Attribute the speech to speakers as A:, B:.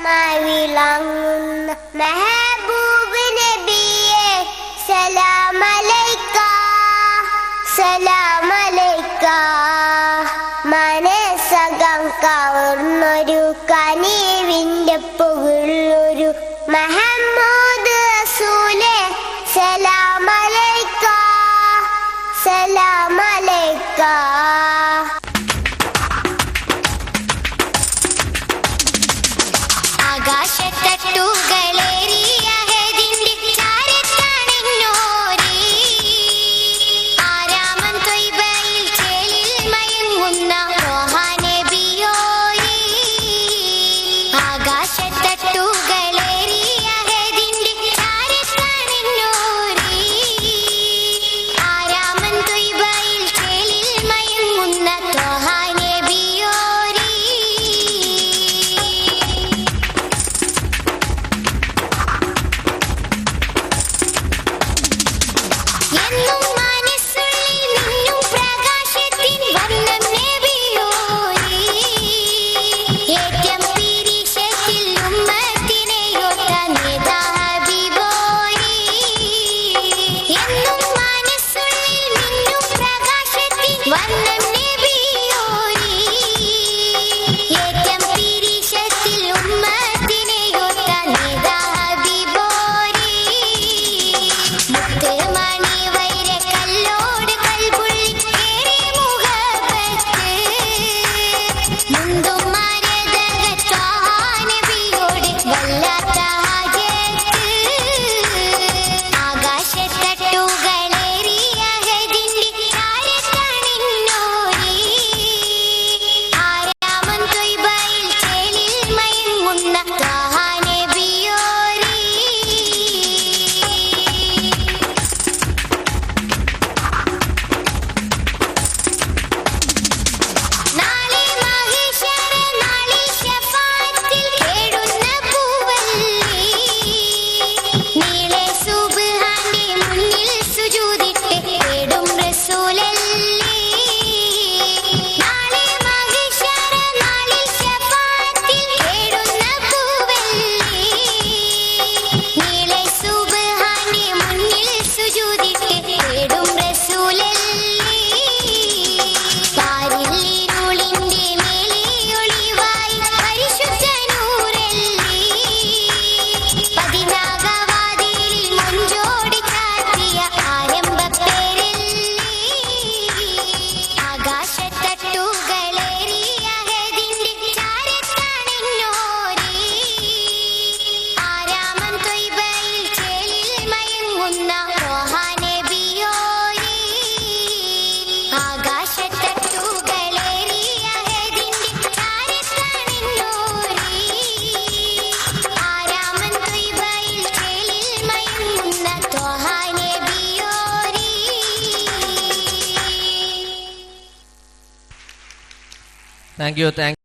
A: വിളങ്ങുന്ന മെഹബൂബ് നബിയെ സലാം അലൈക സലാം അലൈക. മനസ്സകം കവർന്നൊരു കനിവിന്റെ പുകളൊരു മുഹമ്മദ് റസൂലേ സലാം അലൈക സലാം അലൈക. ആകാശത്തട്ടുകളേറിയ ഹദിന്റെ ചാരത്തണിഞ്ഞോരേ ആരാമൻ ത്വയ്ബയിൽ ചേലിൽ മയങ്ങുന്ന ത്വാഹ നബിയോരേ. ആകാശത്തട്ടുകളേറിയ ഹദിന്റെ ചാരത്തണിഞ്ഞോരേ ആരാമൻ ത്വയ്ബയിൽ ചേലിൽ മയങ്ങുന്ന ത്വാഹ നബിയോരേ. എന്നും മനസ്സുള്ളിൽ മിന്നും പ്രകാശത്തിൻ വർണ്ണം നബിയോരേ. ഏറ്റം പിരിശത്തിൽ ഉമ്മത്തിനെയൊത്ത നേതാ ഹബീബോരേ. എന്നും മനസ്സുള്ളിൽ മിന്നും പ്രകാശത്തിൻ വർണ്ണം നബിയോരേ. ഏറ്റം പിരിശത്തിൽ ഉമ്മത്തിനെയൊത്ത നേതാ ഹബീബോരേ. മുത്തുമണി വൈരക്കല്ലോട് കൽബുള്ളിൽ ഏറെ മുഹബത്ത് മുന്തും മരതക ത്വാഹ നബിയോട് വല്ലാത്ത ഹാജത്ത്. ആകാശത്തട്ടുകളേറിയ ഹദിന്റെ ചാരത്തണിഞ്ഞോരേ ആരാമൻ ത്വയ്ബയിൽ ചേലിൽ മയങ്ങുന്ന ത്വാഹ നബിയോരേ. നാളെ മഹ്ശറ നാളിൽ ശഫാഅത്തിൽ കേടുന്ന പൂവല്ലേ നീളെ സുബ്ഹാന്റെ മുന്നിൽ സുജൂദിട്ട് കേടും റസൂലല്ലേ. നാളെ മഹ്ശറ നാളിൽ ശഫാഅത്തിൽ കേടുന്ന പൂവല്ലേ നീളെ സുബ്ഹാന്റെ മുന്നിൽ സുജൂദിട്ട് കേടും റസൂലല്ലേ. പാരിലിരുളിന്റെ മേലെ ഒളിവായി പരിശുദ്ധ നൂറല്ലേ. പതിനാഗവാതിലിൽ മുഞ്ചോടി ചാർത്തിയ ആരംഭപ്പേരല്ലേ. ആകാശത്തട്ടുകളേറിയ ഹദിന്റെ ചാരത്തണിഞ്ഞോരേ ആരാമൻ ത്വയ്ബയിൽ ചേലിൽ മയങ്ങുന്ന ത്വാഹ നബിയോരേ. ആകാശത്തട്ടുകളേറിയ ഹദിന്റെ ചാരത്തണിഞ്ഞോരേ ആരാമൻ ത്വയ്ബയിൽ ചേലിൽ മയങ്ങുന്ന ത്വാഹ നബിയോരേ.
B: Thank U.